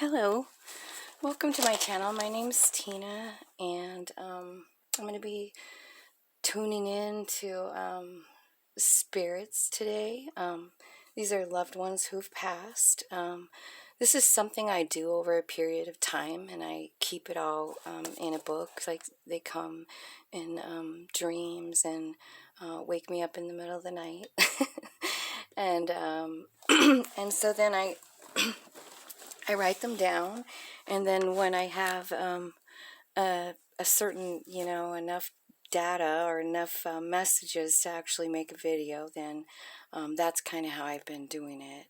Hello, welcome to my channel. My name's Tina, and I'm going to be tuning in to spirits today. These are loved ones who've passed. This is something I do over a period of time, and I keep it all in a book. Like they come in dreams and wake me up in the middle of the night, and and so then I write them down, and then when I have a certain, enough data or enough messages to actually make a video, then that's kind of how I've been doing it.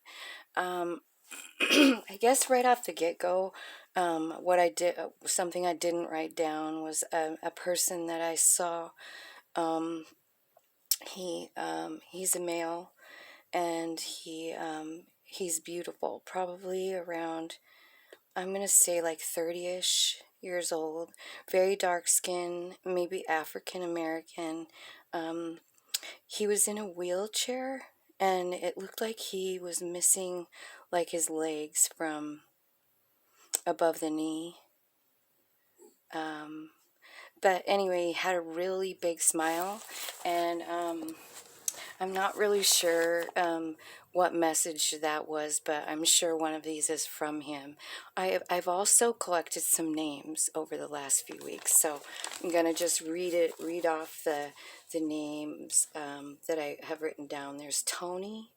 I guess right off the get-go, what I did, something I didn't write down was a person that I saw. He's a male, and he's beautiful, probably around, I'm going to say like 30-ish years old, very dark skin, maybe African American. He was in a wheelchair, and it looked like he was missing like his legs from above the knee. But anyway, he had a really big smile, and I'm not really sure what message that was, but I'm sure one of these is from him. I've also collected some names over the last few weeks, so I'm gonna just read off the names that I have written down. There's Tony,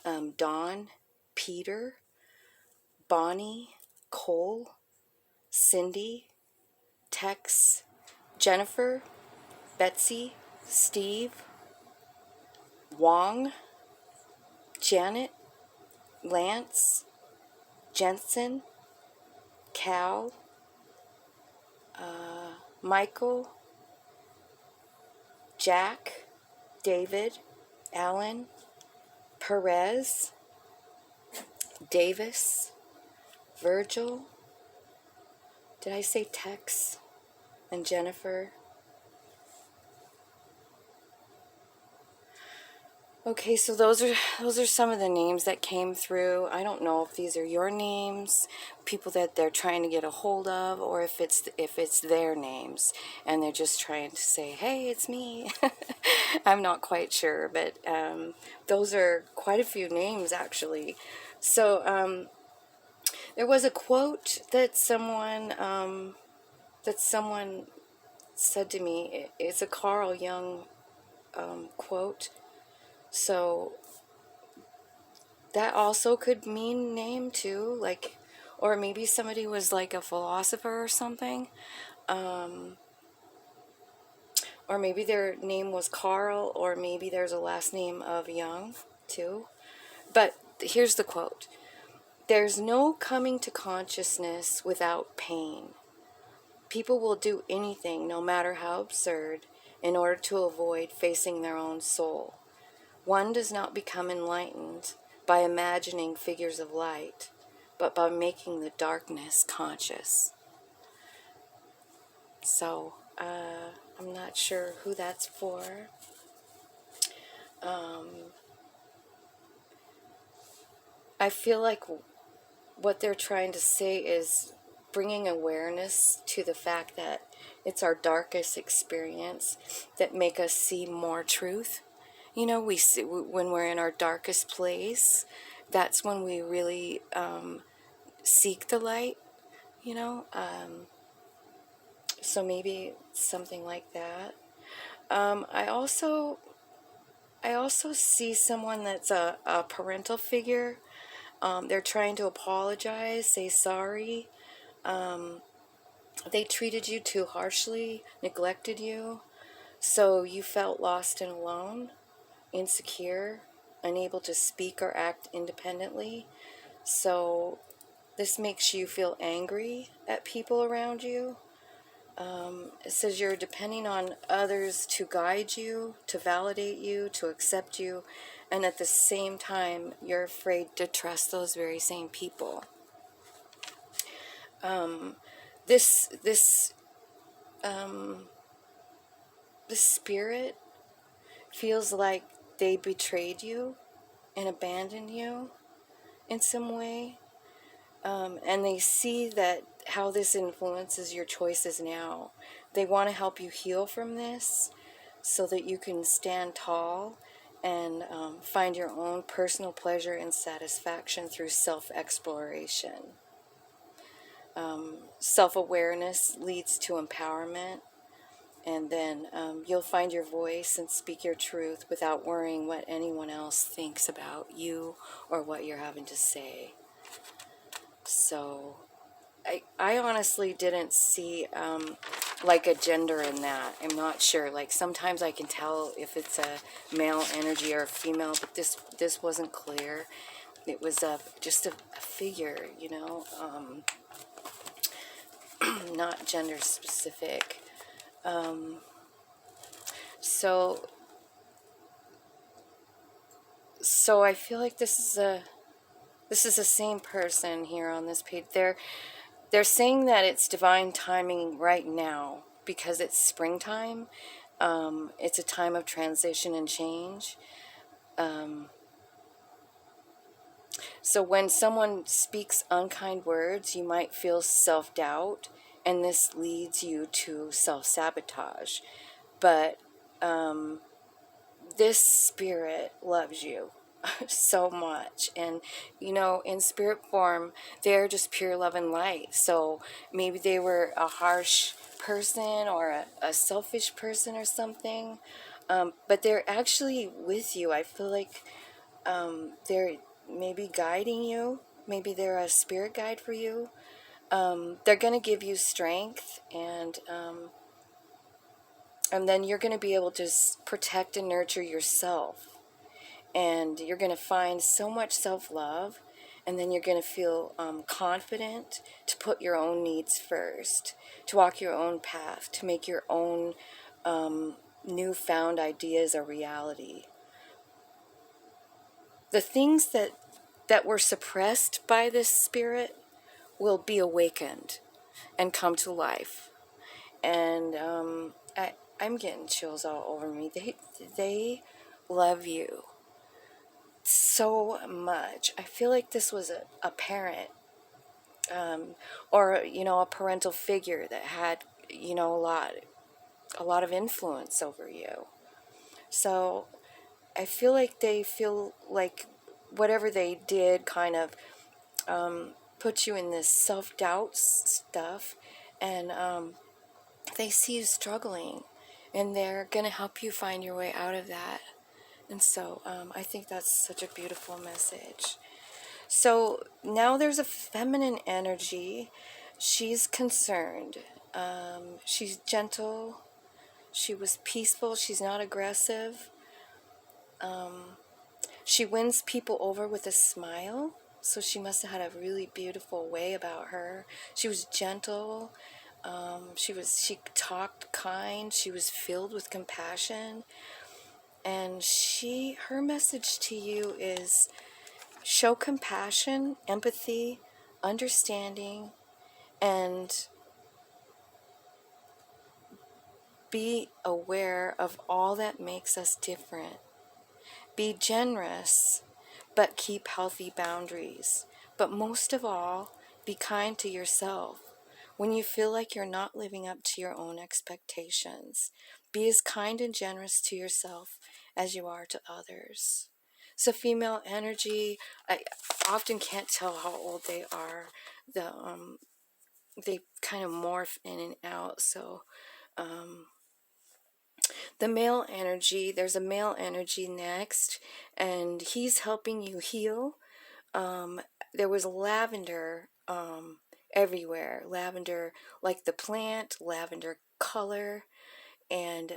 Don, Peter, Bonnie, Cole, Cindy, Tex, Jennifer, Betsy, Steve, Wong, Janet, Lance, Jensen, Cal, Michael, Jack, David, Alan, Perez, Davis, Virgil, did I say Tex, and Jennifer? Okay, so those are some of the names that came through. I don't know if these are your names, people that they're trying to get a hold of, or if it's their names and they're just trying to say, "Hey, it's me." I'm not quite sure, but those are quite a few names actually. So there was a quote that someone said to me. It's a Carl Jung quote. So that also could mean name too, like, or maybe somebody was like a philosopher or something, or maybe their name was Carl, or maybe there's a last name of Jung too. But here's the quote: "There's no coming to consciousness without pain. People will do anything, no matter how absurd, in order to avoid facing their own soul. One does not become enlightened by imagining figures of light, but by making the darkness conscious." So, I'm not sure who that's for. I feel like what they're trying to say is bringing awareness to the fact that it's our darkest experience that make us see more truth. We see when we're in our darkest place, that's when we really seek the light, you know. So maybe something like that. I also see someone that's a parental figure. They're trying to apologize, say sorry. They treated you too harshly, neglected you, so you felt lost and alone, insecure, unable to speak or act independently. So this makes you feel angry at people around you. It says you're depending on others to guide you, to validate you, to accept you, and at the same time, you're afraid to trust those very same people. This spirit feels like they betrayed you and abandoned you in some way. and they see that how this influences your choices now. They want to help you heal from this so that you can stand tall and find your own personal pleasure and satisfaction through self-exploration. Self-awareness leads to empowerment, and then you'll find your voice and speak your truth without worrying what anyone else thinks about you or what you're having to say. So I honestly didn't see like a gender in that. I'm not sure. Like sometimes I can tell if it's a male energy or a female, but this wasn't clear. It was just a figure, you know, not gender specific. So I feel like this is the same person here on this page. They're saying that it's divine timing right now because it's springtime. It's a time of transition and change. So when someone speaks unkind words, you might feel self-doubt, and this leads you to self-sabotage. But this spirit loves you so much, and you know, in spirit form they're just pure love and light. So maybe they were a harsh person or a selfish person or something, but they're actually with you. I feel like they're maybe guiding you. Maybe they're a spirit guide for you. They're going to give you strength, and then you're going to be able to protect and nurture yourself, and you're going to find so much self-love, and then you're going to feel confident to put your own needs first, to walk your own path, to make your own newfound ideas a reality. The things that were suppressed by this spirit will be awakened and come to life. And I'm getting chills all over me. They love you so much. I feel like this was a parent, or you know, a parental figure that had, you know, a lot of influence over you. So I feel like they feel like whatever they did kind of put you in this self-doubt stuff, and they see you struggling, and they're going to help you find your way out of that. And so I think that's such a beautiful message. So now there's a feminine energy. She's concerned. She's gentle. She was peaceful. She's not aggressive. She wins people over with a smile. So she must have had a really beautiful way about her. She was gentle. She talked kind. She was filled with compassion. And her message to you is show compassion, empathy, understanding, and be aware of all that makes us different. Be generous, but keep healthy boundaries. But most of all, be kind to yourself. When you feel like you're not living up to your own expectations, be as kind and generous to yourself as you are to others. So female energy, I often can't tell how old they are. They kind of morph in and out. So the male energy, there's a male energy next, and he's helping you heal. There was lavender everywhere. Lavender, like the plant, lavender color. And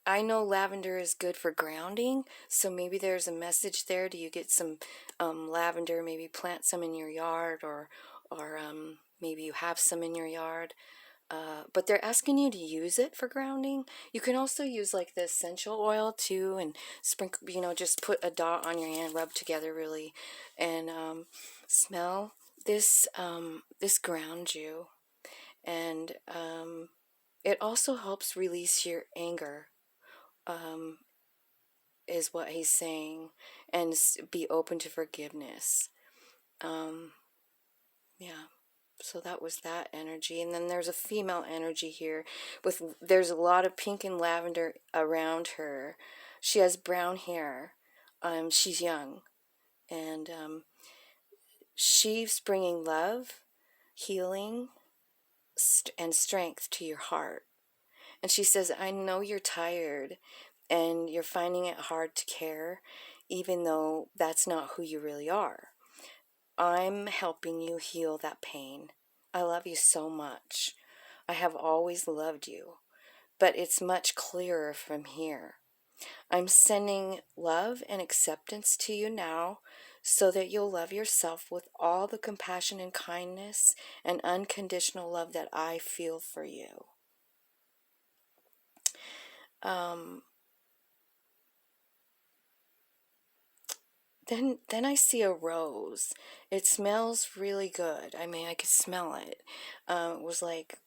I know lavender is good for grounding, so maybe there's a message there. Do you get some lavender? Maybe plant some in your yard, or maybe you have some in your yard. But they're asking you to use it for grounding. You can also use like the essential oil too, and sprinkle, you know, just put a dot on your hand, rub together really, and smell. This grounds you, and it also helps release your anger, is what he's saying, and be open to forgiveness. So that was that energy. And then there's a female energy here there's a lot of pink and lavender around her. She has brown hair. She's young, and she's bringing love, healing, and strength to your heart. And she says, I know you're tired and you're finding it hard to care, even though that's not who you really are. I'm helping you heal that pain. I love you so much. I have always loved you, but it's much clearer from here. I'm sending love and acceptance to you now so that you'll love yourself with all the compassion and kindness and unconditional love that I feel for you. Then I see a rose. It smells really good. I mean, I could smell it. It was like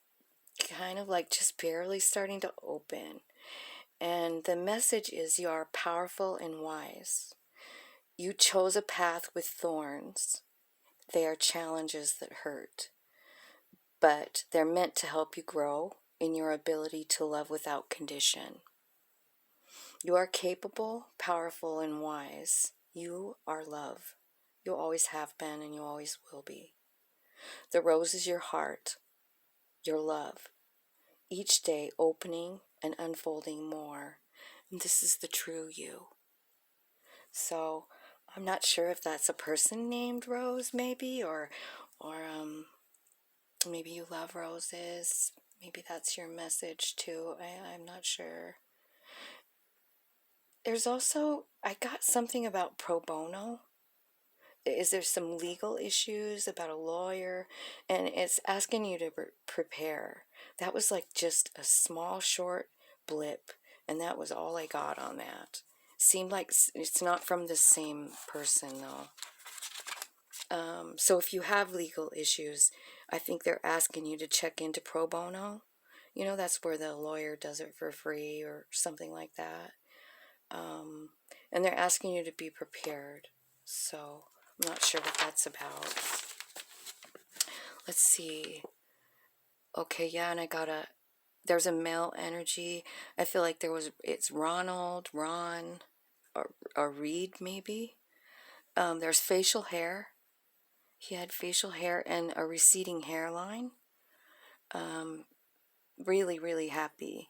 kind of like just barely starting to open. And the message is you are powerful and wise. You chose a path with thorns. They are challenges that hurt, but they're meant to help you grow in your ability to love without condition. You are capable, powerful, and wise. You are love. You always have been and you always will be. The rose is your heart, your love, each day opening and unfolding more. And this is the true you. So I'm not sure if that's a person named Rose, maybe, or maybe you love roses. Maybe that's your message too. I'm not sure. There's also, I got something about pro bono. Is there some legal issues about a lawyer? And it's asking you to prepare. That was like just a small, short blip, and that was all I got on that. Seemed like it's not from the same person, though. So if you have legal issues, I think they're asking you to check into pro bono. You know, that's where the lawyer does it for free or something like that. And they're asking you to be prepared. So I'm not sure what that's about. Let's see. Okay, yeah, and there's a male energy. I feel like it's Ronald, Ron, or Reed maybe. There's facial hair. He had facial hair and a receding hairline. Really, really happy.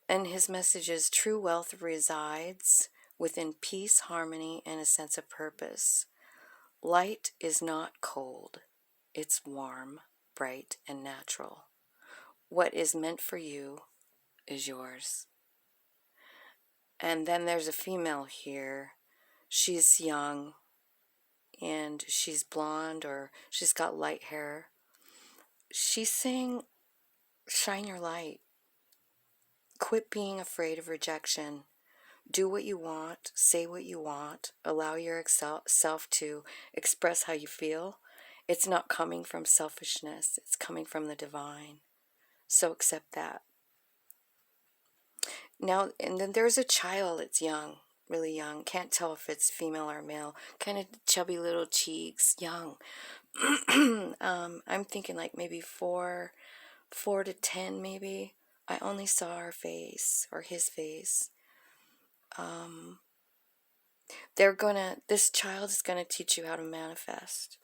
And his message is true wealth resides within peace, harmony, and a sense of purpose. Light is not cold. It's warm, bright, and natural. What is meant for you is yours. And then there's a female here. She's young and she's blonde, or she's got light hair. She's saying, shine your light. Quit being afraid of rejection. Do what you want, say what you want, allow your self to express how you feel. It's not coming from selfishness, it's coming from the divine. So accept that. Now, and then there's a child that's young, really young. Can't tell if it's female or male. Kind of chubby little cheeks, young. I'm thinking like maybe 4 to 10 maybe. I only saw her face, or his face. This child is gonna teach you how to manifest.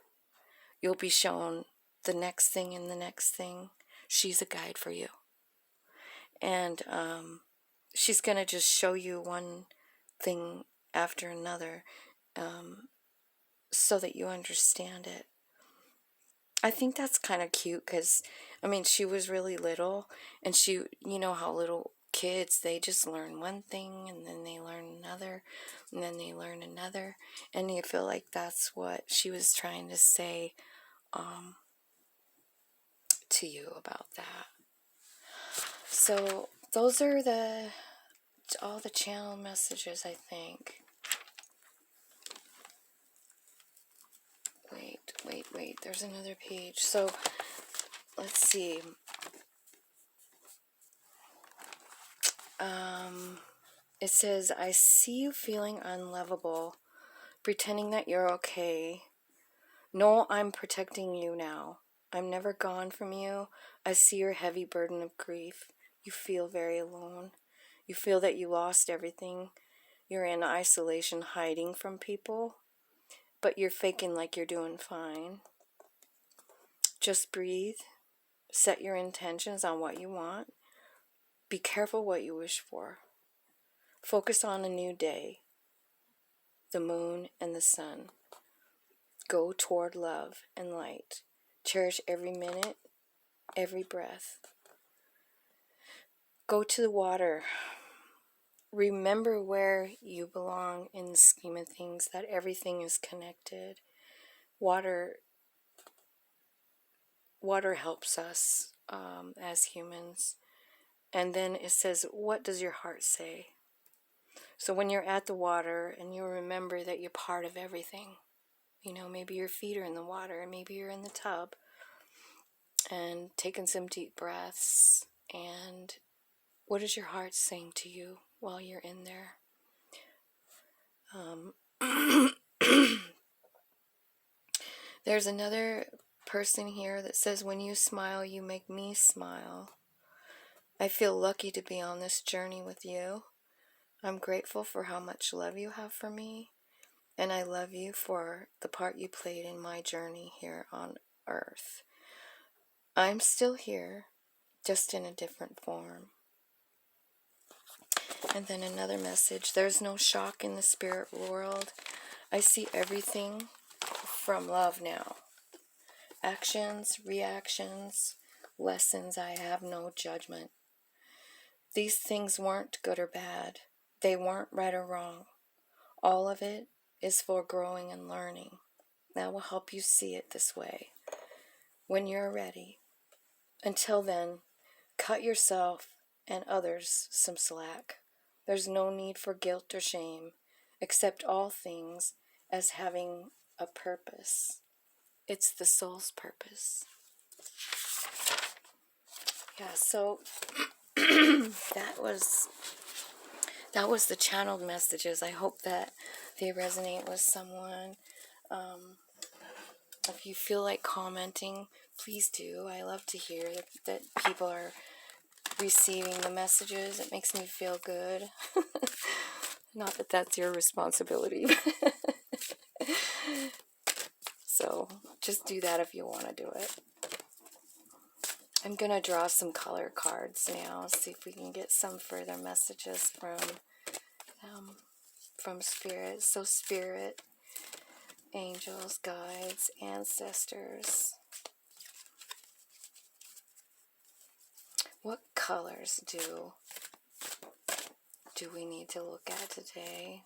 You'll be shown the next thing and the next thing. She's a guide for you. And she's gonna just show you one thing after another, so that you understand it. I think that's kind of cute because, I mean, she was really little, and you know how little kids, they just learn one thing, and then they learn another, and then they learn another, and you feel like that's what she was trying to say to you about that. So those are all the channel messages, I think. Wait, there's another page. So let's see. It says, I see you feeling unlovable, pretending that you're okay. No, I'm protecting you now. I'm never gone from you. I see your heavy burden of grief. You feel very alone. You feel that you lost everything. You're in isolation, hiding from people, but you're faking like you're doing fine. Just breathe. Set your intentions on what you want. Be careful what you wish for. Focus on a new day, the moon and the sun. Go toward love and light. Cherish every minute, every breath. Go to the water. Remember where you belong in the scheme of things, that everything is connected. Water helps us as humans. And then it says, what does your heart say? So when you're at the water and you remember that you're part of everything, maybe your feet are in the water, and maybe you're in the tub, and taking some deep breaths, and what is your heart saying to you while you're in there? There's another person here that says, when you smile, you make me smile. I feel lucky to be on this journey with you. I'm grateful for how much love you have for me, and I love you for the part you played in my journey here on Earth. I'm still here, just in a different form. And then another message, there's no shock in the spirit world. I see everything from love now. Actions, reactions, lessons, I have no judgment. These things weren't good or bad. They weren't right or wrong. All of it is for growing and learning. That will help you see it this way when you're ready. Until then, cut yourself and others some slack. There's no need for guilt or shame. Accept all things as having a purpose. It's the soul's purpose. Yeah, so that was the channeled messages. I hope that they resonate with someone. If you feel like commenting, please do. I love to hear that people are receiving the messages. It makes me feel good. Not that that's your responsibility. So just do that if you want to do it. I'm going to draw some color cards now, see if we can get some further messages from Spirit. So Spirit, angels, guides, ancestors. What colors do we need to look at today?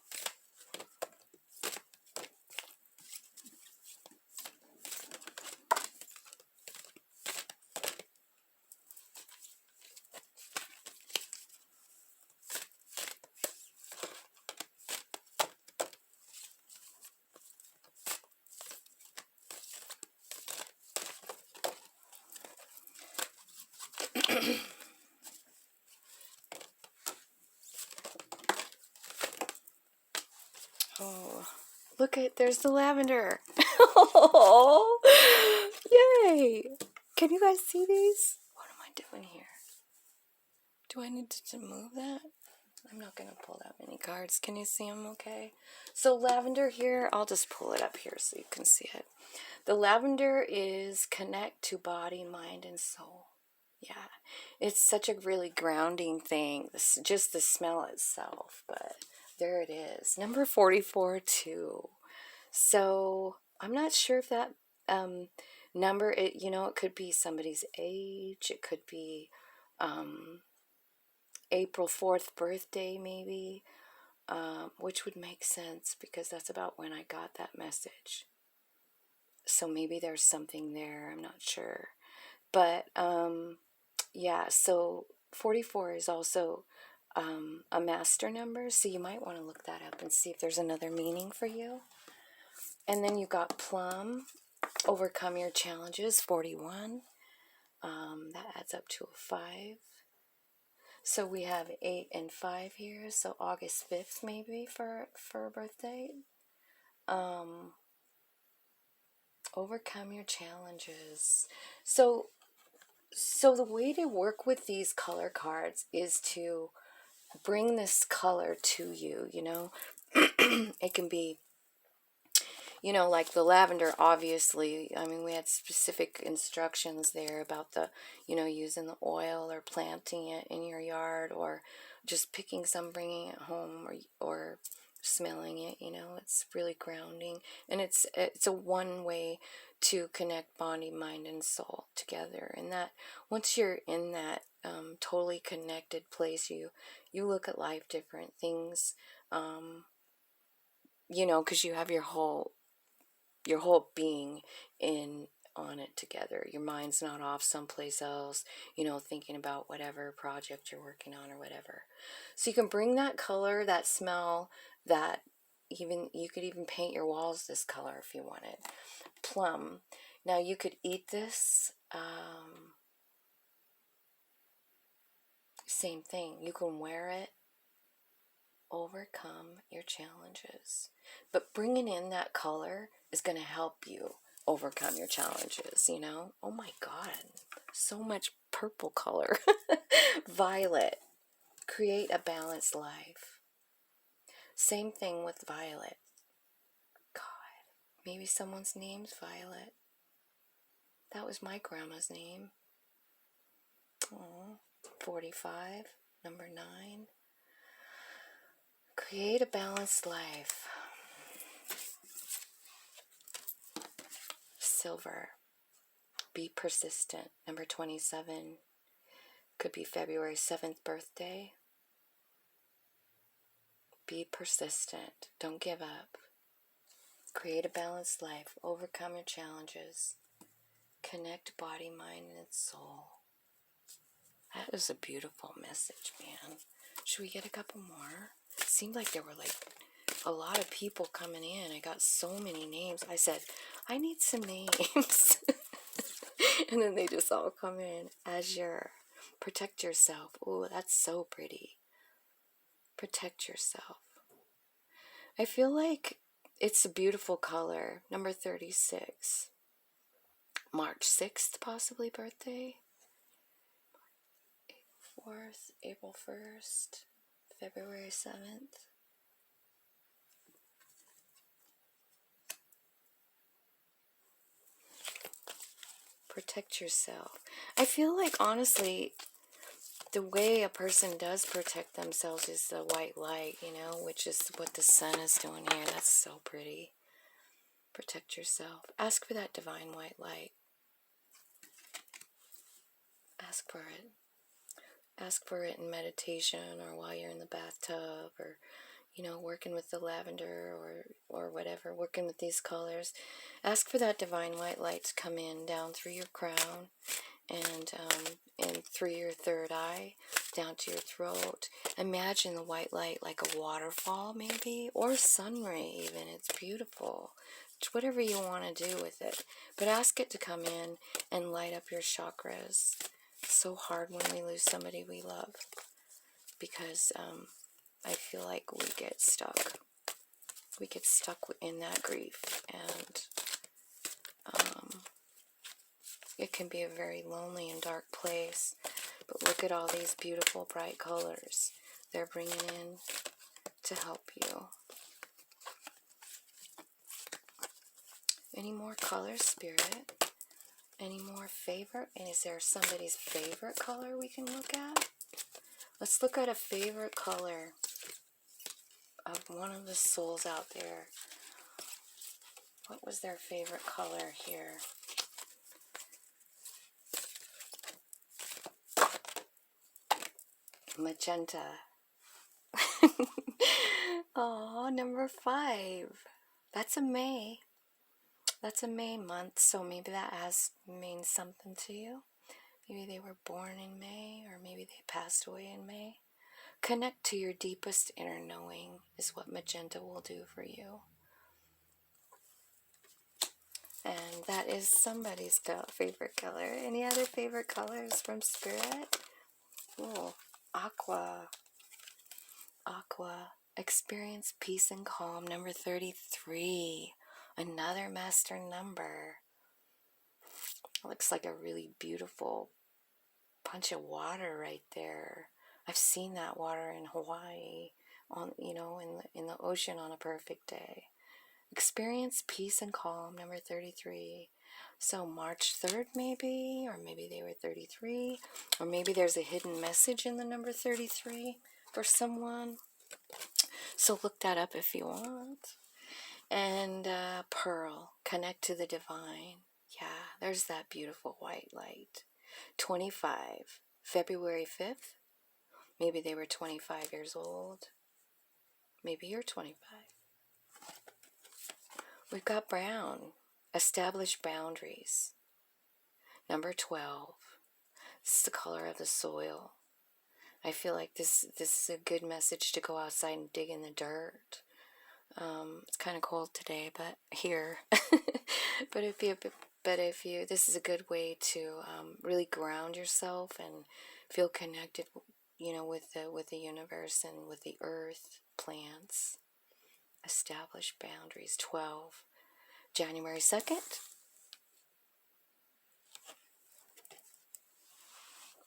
Oh, look there's the lavender. Oh, yay. Can you guys see these? What am I doing here? Do I need to move that? I'm not going to pull that many cards. Can you see them okay? So lavender here, I'll just pull it up here so you can see it. The lavender is connect to body, mind, and soul. Yeah, it's such a really grounding thing, just the smell itself, but there it is. Number 44 too. So I'm not sure if that number, it could be somebody's age. It could be April 4th birthday maybe, which would make sense because that's about when I got that message. So maybe there's something there, I'm not sure. But yeah, so 44 is also a master number, so you might want to look that up and see if there's another meaning for you. And then you got plum, overcome your challenges, 41. That adds up to a 5. So we have 8 and 5 here, so August 5th maybe for a birthday. Overcome your challenges. So the way to work with these color cards is to bring this color to you, you know. It can be, you know, like the lavender, obviously. I mean, we had specific instructions there about the, you know, using the oil or planting it in your yard, or just picking some, bringing it home, or smelling it, you know. It's really grounding, and it's a one way to connect body, mind, and soul together. And that once you're in that totally connected place, you look at life different. Things, you know, because you have your whole being in on it together. Your mind's not off someplace else, you know, thinking about whatever project you're working on or whatever. So you can bring that color, that smell, that even you could even paint your walls this color if you wanted. Plum. Now you could eat this. Same thing. You can wear it. Overcome your challenges. But bringing in that color is going to help you overcome your challenges, you know? Oh my God, so much purple color. Violet. Create a balanced life. Same thing with violet. God, maybe someone's name's Violet. That was my grandma's name. Oh, 45, number 9. Create a balanced life. Silver. Be persistent. Number 27. Could be February 7th birthday. Be persistent. Don't give up. Create a balanced life. Overcome your challenges. Connect body, mind, and soul. That was a beautiful message, man. Should we get a couple more? It seemed like there were like a lot of people coming in. I got so many names. I said, I need some names. And then they just all come in. Azure. Protect yourself. Oh, that's so pretty. Protect yourself. I feel like it's a beautiful color. Number 36. March 6th, possibly birthday. 4th, April 1st, February 7th. Protect yourself. I feel like, honestly, the way a person does protect themselves is the white light, you know, which is what the sun is doing here. That's so pretty. Protect yourself. Ask for that divine white light. Ask for it. Ask for it in meditation, or while you're in the bathtub, or, you know, working with the lavender, or whatever, working with these colors. Ask for that divine white light to come in down through your crown, and through your third eye, down to your throat. Imagine the white light like a waterfall, maybe, or a sun ray even. It's beautiful. It's whatever you want to do with it. But ask it to come in and light up your chakras. It's so hard when we lose somebody we love, because I feel like we get stuck. We get stuck in that grief, and it can be a very lonely and dark place. But look at all these beautiful bright colors they're bringing in to help you. Any more colors, Spirit? Any more favorite? And is there somebody's favorite color we can look at? Let's look at a favorite color of one of the souls out there. What was their favorite color here? Magenta. Oh, number 5. That's a May. That's a May month, so maybe that means something to you. Maybe they were born in May, or maybe they passed away in May. Connect to your deepest inner knowing is what magenta will do for you. And that is somebody's favorite color. Any other favorite colors from Spirit? Oh, aqua. Aqua. Experience peace and calm. Number 33. Another master number. It looks like a really beautiful bunch of water right there. I've seen that water in Hawaii, on in the ocean on a perfect day. Experience peace and calm, number 33. So March 3rd, maybe, or maybe they were 33, or maybe there's a hidden message in the number 33 for someone. So look that up if you want. And pearl, connect to the divine. Yeah, there's that beautiful white light. 25, February 5th. Maybe they were 25 years old. Maybe you're 25. We've got brown, establish boundaries. Number 12, this is the color of the soil. I feel like this is a good message to go outside and dig in the dirt. It's kind of cold today, but here. but if you, this is a good way to really ground yourself and feel connected, with the universe and with the earth, plants. Establish boundaries. 12, January 2nd.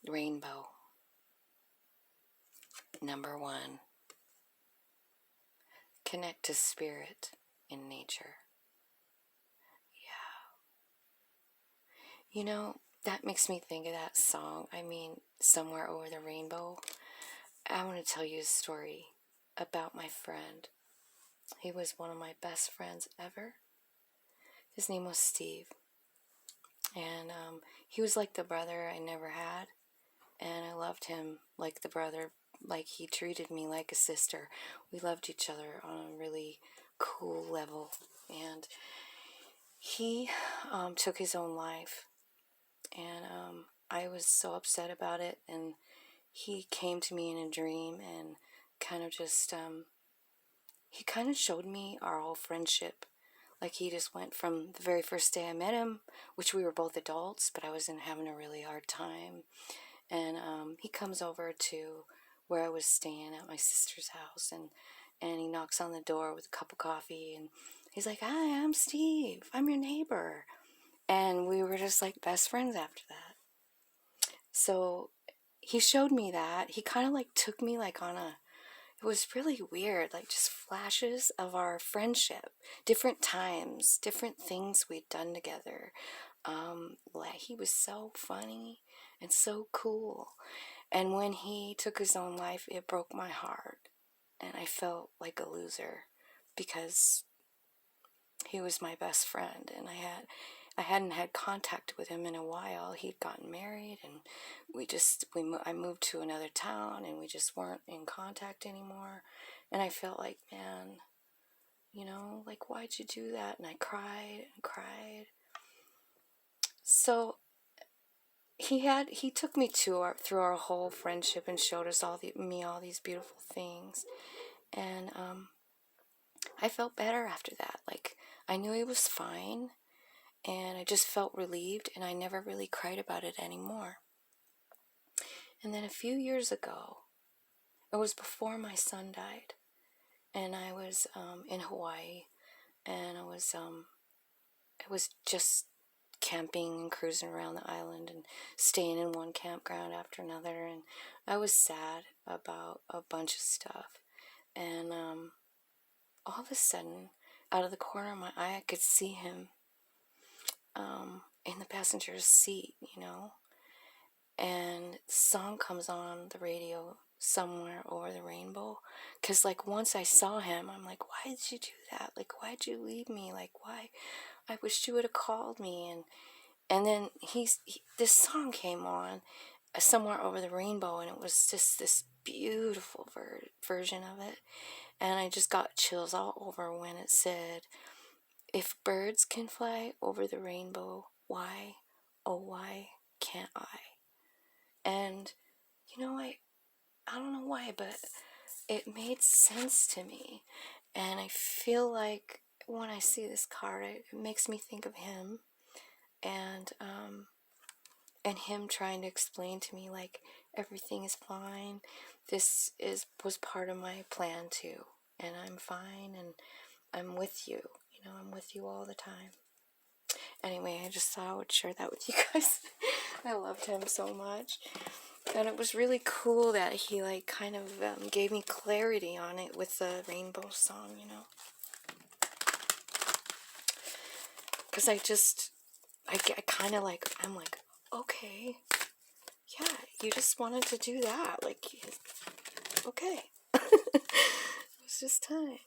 Rainbow. Number 1. Connect to spirit in nature. Yeah. That makes me think of that song. Somewhere over the rainbow. I want to tell you a story about my friend. He was one of my best friends ever. His name was Steve. And he was like the brother I never had. And I loved him like the brother, like he treated me like a sister. We loved each other on a really cool level. And he took his own life. And I was so upset about it. And he came to me in a dream and kind of just, he kind of showed me our whole friendship. Like he just went from the very first day I met him, which we were both adults, but I was having a really hard time. And he comes over to where I was staying at my sister's house, and he knocks on the door with a cup of coffee, and he's like, "Hi, I'm Steve. I'm your neighbor." And we were just like best friends after that. So he showed me that. He kind of like took me like on a, it was really weird, like just flashes of our friendship, different times, different things we'd done together. Like he was so funny and so cool. And when he took his own life, it broke my heart. And I felt like a loser because he was my best friend, and I hadn't had contact with him in a while. He'd gotten married, and I moved to another town, and we just weren't in contact anymore. And I felt like, man, like, why'd you do that? And I cried and cried. So he took me through our whole friendship and showed us all these beautiful things. And I felt better after that. Like, I knew he was fine, and I just felt relieved, and I never really cried about it anymore. And then a few years ago, it was before my son died, and I was in Hawaii, and I was just camping and cruising around the island and staying in one campground after another, and I was sad about a bunch of stuff. And all of a sudden, out of the corner of my eye, I could see him in the passenger's seat, and the song comes on the radio, Somewhere Over the Rainbow. Because, like, once I saw him, I'm like, why did you do that? Like, why'd you leave me? Like, why? I wish you would have called me. And then this song came on, Somewhere Over the Rainbow, and it was just this beautiful version of it. And I just got chills all over when it said, "If birds can fly over the rainbow, why, oh why can't I?" And I don't know why, but it made sense to me. And I feel like when I see this card, it makes me think of him, and him trying to explain to me, like, everything is fine. Was part of my plan too, and I'm fine, and I'm with you. I'm with you all the time. Anyway, I just thought I would share that with you guys. I loved him so much. And it was really cool that he like kind of gave me clarity on it with the rainbow song, you know. Because I kind of like, I'm like, okay, yeah, you just wanted to do that. Like, okay. It was just time.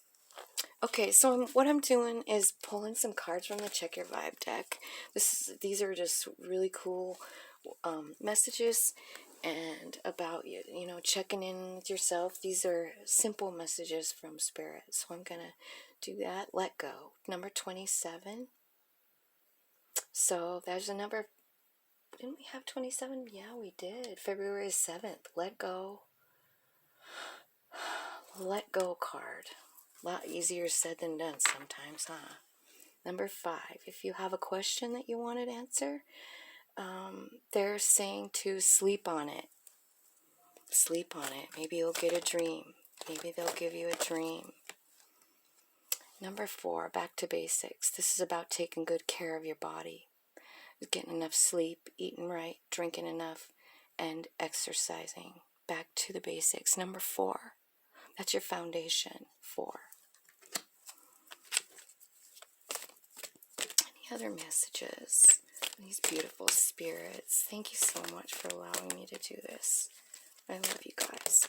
Okay, so what I'm doing is pulling some cards from the Check Your Vibe deck. These are just really cool messages and about you, you know, checking in with yourself. These are simple messages from Spirit. So I'm going to do that. Let go. Number 27. So there's a number. Didn't we have 27? Yeah, we did. February 7th. Let go. Let go card. A lot easier said than done sometimes, huh? Number 5, if you have a question that you wanted to answer, they're saying to sleep on it. Sleep on it. Maybe you'll get a dream. Maybe they'll give you a dream. Number 4, back to basics. This is about taking good care of your body. Getting enough sleep, eating right, drinking enough, and exercising. Back to the basics. Number 4, that's your foundation. 4. Any other messages? These beautiful spirits. Thank you so much for allowing me to do this. I love you guys.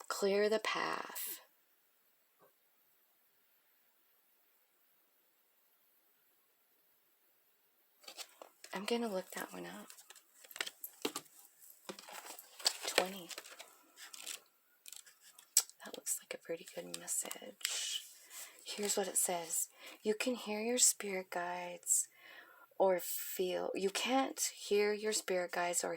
Clear the path. I'm going to look that one up. 20. That looks like a pretty good message. Here's what it says. You can hear your spirit guides or feel. You can't hear your spirit guides or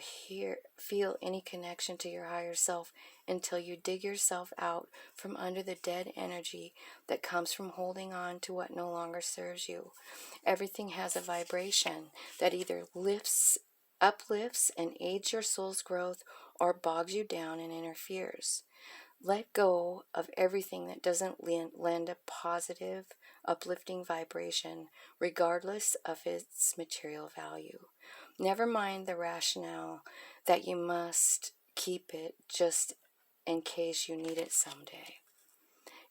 feel any connection to your higher self until you dig yourself out from under the dead energy that comes from holding on to what no longer serves you. Everything has a vibration that either uplifts and aids your soul's growth or bogs you down and interferes. Let go of everything that doesn't lend a positive, uplifting vibration, regardless of its material value. Never mind the rationale that you must keep it just in case you need it someday.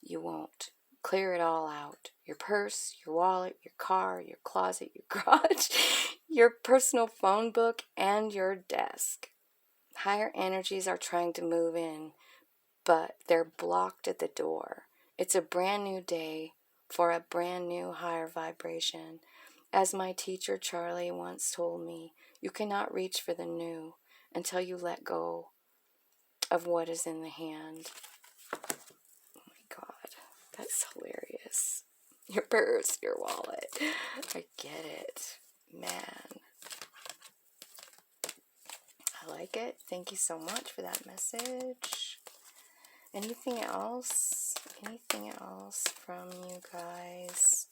You won't. Clear it all out. Your purse, your wallet, your car, your closet, your garage, your personal phone book, and your desk. Higher energies are trying to move in, but they're blocked at the door. It's a brand new day for a brand new higher vibration. As my teacher Charlie once told me, you cannot reach for the new until you let go of what is in the hand. Oh my God, that's hilarious. Your purse, your wallet. I get it. Man. I like it. Thank you so much for that message. Anything else? Anything else from you guys?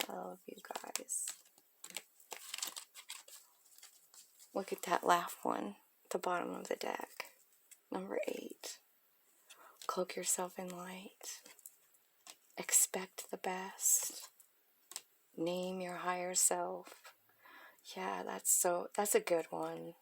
I love you guys. Look at that last one at the bottom of the deck. Number 8. Cloak yourself in light. Expect the best. Name your higher self. Yeah, that's a good one.